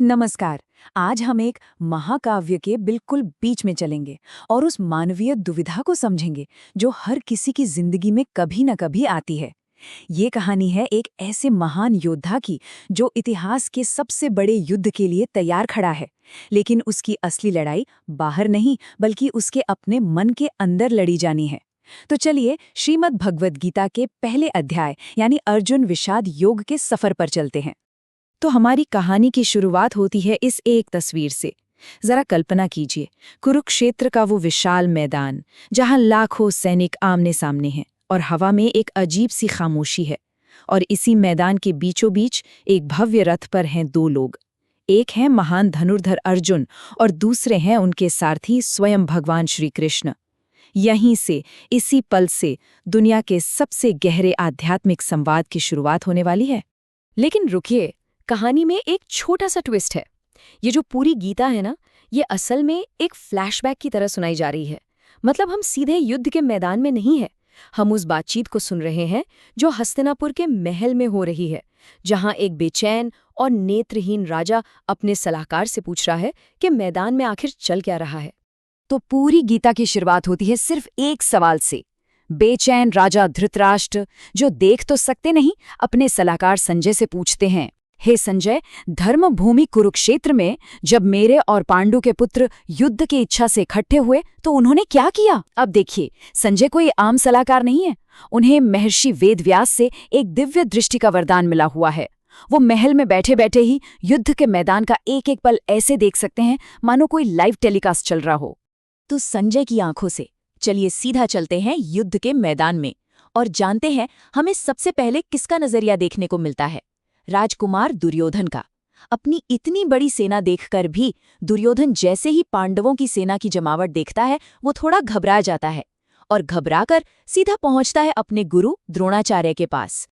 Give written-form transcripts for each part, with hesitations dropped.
नमस्कार। आज हम एक महाकाव्य के बिल्कुल बीच में चलेंगे और उस मानवीय दुविधा को समझेंगे जो हर किसी की जिंदगी में कभी न कभी आती है। ये कहानी है एक ऐसे महान योद्धा की जो इतिहास के सबसे बड़े युद्ध के लिए तैयार खड़ा है, लेकिन उसकी असली लड़ाई बाहर नहीं बल्कि उसके अपने मन के अंदर लड़ी जानी है। तो चलिए श्रीमद् भगवद गीता के पहले अध्याय यानी अर्जुन विषाद योग के सफर पर चलते हैं। तो हमारी कहानी की शुरुआत होती है इस एक तस्वीर से। जरा कल्पना कीजिए, कुरुक्षेत्र का वो विशाल मैदान जहां लाखों सैनिक आमने सामने हैं और हवा में एक अजीब सी खामोशी है। और इसी मैदान के बीचों बीच एक भव्य रथ पर हैं दो लोग। एक है महान धनुर्धर अर्जुन और दूसरे हैं उनके सारथी स्वयं भगवान श्री कृष्ण। यहीं से, इसी पल से दुनिया के सबसे गहरे आध्यात्मिक संवाद की शुरुआत होने वाली है। लेकिन रुकिए, कहानी में एक छोटा सा ट्विस्ट है। ये जो पूरी गीता है ना, ये असल में एक फ्लैशबैक की तरह सुनाई जा रही है। मतलब हम सीधे युद्ध के मैदान में नहीं है, हम उस बातचीत को सुन रहे हैं जो हस्तिनापुर के महल में हो रही है, जहां एक बेचैन और नेत्रहीन राजा अपने सलाहकार से पूछ रहा है कि मैदान में आखिर चल क्या रहा है। तो पूरी गीता की शुरुआत होती है सिर्फ एक सवाल से। बेचैन राजा धृतराष्ट्र, जो देख तो सकते नहीं, अपने सलाहकार संजय से पूछते हैं, हे संजय, धर्म भूमि कुरुक्षेत्र में जब मेरे और पांडु के पुत्र युद्ध की इच्छा से इकट्ठे हुए तो उन्होंने क्या किया? अब देखिए, संजय कोई आम सलाहकार नहीं है। उन्हें महर्षि वेदव्यास से एक दिव्य दृष्टि का वरदान मिला हुआ है। वो महल में बैठे बैठे ही युद्ध के मैदान का एक एक पल ऐसे देख सकते हैं मानो कोई लाइव टेलीकास्ट चल रहा हो। तो संजय की आंखों से चलिए सीधा चलते हैं युद्ध के मैदान में और जानते हैं हमें सबसे पहले किसका नजरिया देखने को मिलता है। राजकुमार दुर्योधन का। अपनी इतनी बड़ी सेना देखकर भी दुर्योधन जैसे ही पांडवों की सेना की जमावट देखता है वो थोड़ा घबरा जाता है और घबराकर सीधा पहुंचता है अपने गुरु द्रोणाचार्य के पास।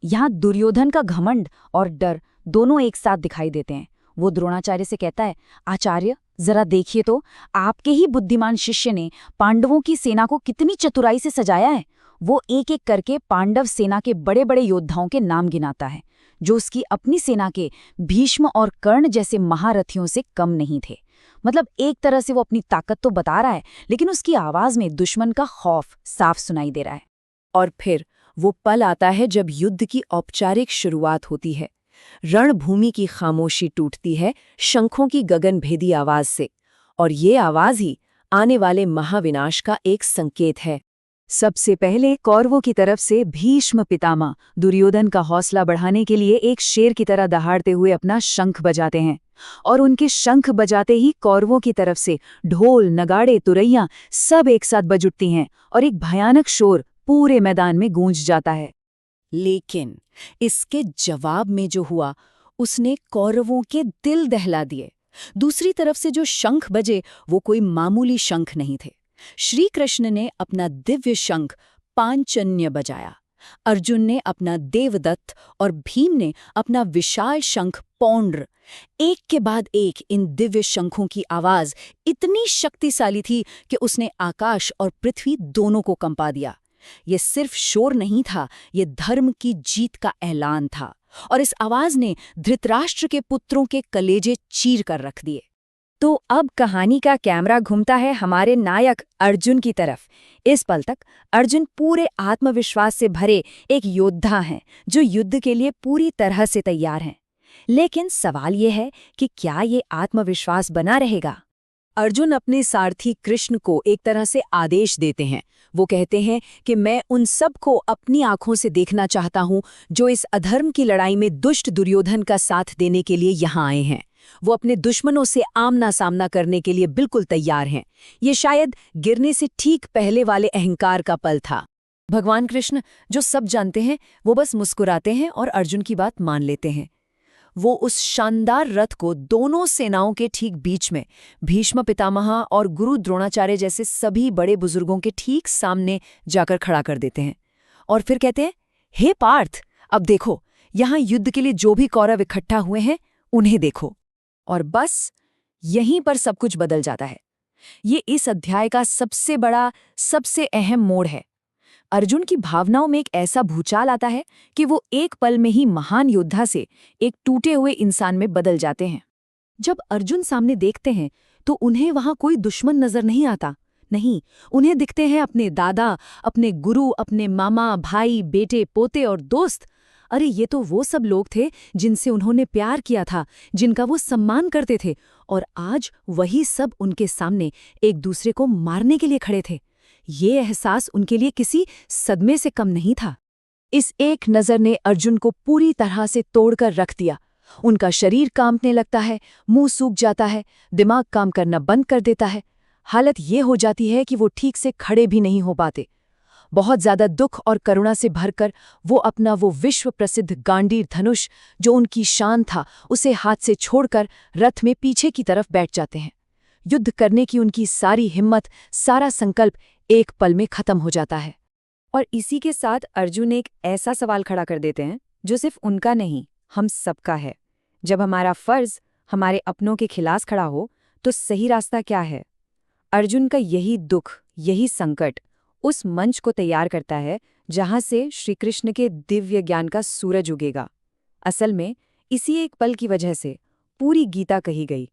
यहाँ दुर्योधन का घमंड और डर दोनों एक साथ दिखाई देते हैं। वो द्रोणाचार्य से कहता है, आचार्य जरा देखिए तो, आपके ही बुद्धिमान शिष्य ने पांडवों की सेना को कितनी चतुराई से सजाया है। वो एक एक करके पांडव सेना के बड़े बड़े योद्धाओं के नाम गिनाता है जो उसकी अपनी सेना के भीष्म और कर्ण जैसे महारथियों से कम नहीं थे। मतलब एक तरह से वो अपनी ताकत तो बता रहा है, लेकिन उसकी आवाज में दुश्मन का खौफ साफ सुनाई दे रहा है। और फिर वो पल आता है जब युद्ध की औपचारिक शुरुआत होती है। रणभूमि की खामोशी टूटती है शंखों की गगनभेदी आवाज से, और ये आवाज ही आने वाले महाविनाश का एक संकेत है। सबसे पहले कौरवों की तरफ से भीष्म पितामह दुर्योधन का हौसला बढ़ाने के लिए एक शेर की तरह दहाड़ते हुए अपना शंख बजाते हैं, और उनके शंख बजाते ही कौरवों की तरफ से ढोल, नगाड़े, तुरैयां सब एक साथ बज उठती हैं और एक भयानक शोर पूरे मैदान में गूंज जाता है। लेकिन इसके जवाब में जो हुआ उसने कौरवों के दिल दहला दिए। दूसरी तरफ से जो शंख बजे वो कोई मामूली शंख नहीं थे। श्री कृष्ण ने अपना दिव्य शंख पांचजन्य बजाया, अर्जुन ने अपना देवदत्त और भीम ने अपना विशाल शंख पौंड्र। एक के बाद एक इन दिव्य शंखों की आवाज इतनी शक्तिशाली थी कि उसने आकाश और पृथ्वी दोनों को कंपा दिया। ये सिर्फ शोर नहीं था, ये धर्म की जीत का ऐलान था, और इस आवाज ने धृतराष्ट्र के पुत्रों के कलेजे चीर कर रख दिए। तो अब कहानी का कैमरा घूमता है हमारे नायक अर्जुन की तरफ। इस पल तक अर्जुन पूरे आत्मविश्वास से भरे एक योद्धा हैं जो युद्ध के लिए पूरी तरह से तैयार हैं। लेकिन सवाल ये है कि क्या ये आत्मविश्वास बना रहेगा? अर्जुन अपने सारथी कृष्ण को एक तरह से आदेश देते हैं। वो कहते हैं कि मैं उन सब को अपनी आंखों से देखना चाहता हूं जो इस अधर्म की लड़ाई में दुष्ट दुर्योधन का साथ देने के लिए यहाँ आए हैं। वो अपने दुश्मनों से आमना सामना करने के लिए बिल्कुल तैयार हैं। ये शायद गिरने से ठीक पहले वाले अहंकार का पल था। भगवान कृष्ण जो सब जानते हैं वो बस मुस्कुराते हैं और अर्जुन की बात मान लेते हैं। वो उस शानदार रथ को दोनों सेनाओं के ठीक बीच में भीष्म पितामह और गुरु द्रोणाचार्य जैसे सभी बड़े बुजुर्गों के ठीक सामने जाकर खड़ा कर देते हैं और फिर कहते हैं, हे पार्थ, अब देखो यहाँ युद्ध के लिए जो भी कौरव इकट्ठा हुए हैं उन्हें देखो। और बस यहीं पर सब कुछ बदल जाता है। ये इस अध्याय का सबसे बड़ा, सबसे अहम मोड़ है। अर्जुन की भावनाओं में एक ऐसा भूचाल आता है कि वो एक पल में ही महान योद्धा से एक टूटे हुए इंसान में बदल जाते हैं। जब अर्जुन सामने देखते हैं तो उन्हें वहां कोई दुश्मन नजर नहीं आता। नहीं, उन्हें दिखते हैं अपने दादा, अपने गुरु, अपने मामा, भाई, बेटे, पोते और दोस्त। अरे ये तो वो सब लोग थे जिनसे उन्होंने प्यार किया था, जिनका वो सम्मान करते थे, और आज वही सब उनके सामने एक दूसरे को मारने के लिए खड़े थे। ये एहसास उनके लिए किसी सदमे से कम नहीं था। इस एक नज़र ने अर्जुन को पूरी तरह से तोड़कर रख दिया। उनका शरीर कांपने लगता है, मुंह सूख जाता है, दिमाग काम करना बंद कर देता है। हालत ये हो जाती है कि वो ठीक से खड़े भी नहीं हो पाते। बहुत ज्यादा दुख और करुणा से भरकर वो अपना वो विश्व प्रसिद्ध गांडीव धनुष, जो उनकी शान था, उसे हाथ से छोड़कर रथ में पीछे की तरफ बैठ जाते हैं। युद्ध करने की उनकी सारी हिम्मत, सारा संकल्प एक पल में खत्म हो जाता है। और इसी के साथ अर्जुन एक ऐसा सवाल खड़ा कर देते हैं जो सिर्फ उनका नहीं, हम सबका है। जब हमारा फर्ज हमारे अपनों के खिलाफ खड़ा हो तो सही रास्ता क्या है? अर्जुन का यही दुख, यही संकट उस मंच को तैयार करता है जहां से श्री कृष्ण के दिव्य ज्ञान का सूरज उगेगा। असल में इसी एक पल की वजह से पूरी गीता कही गई।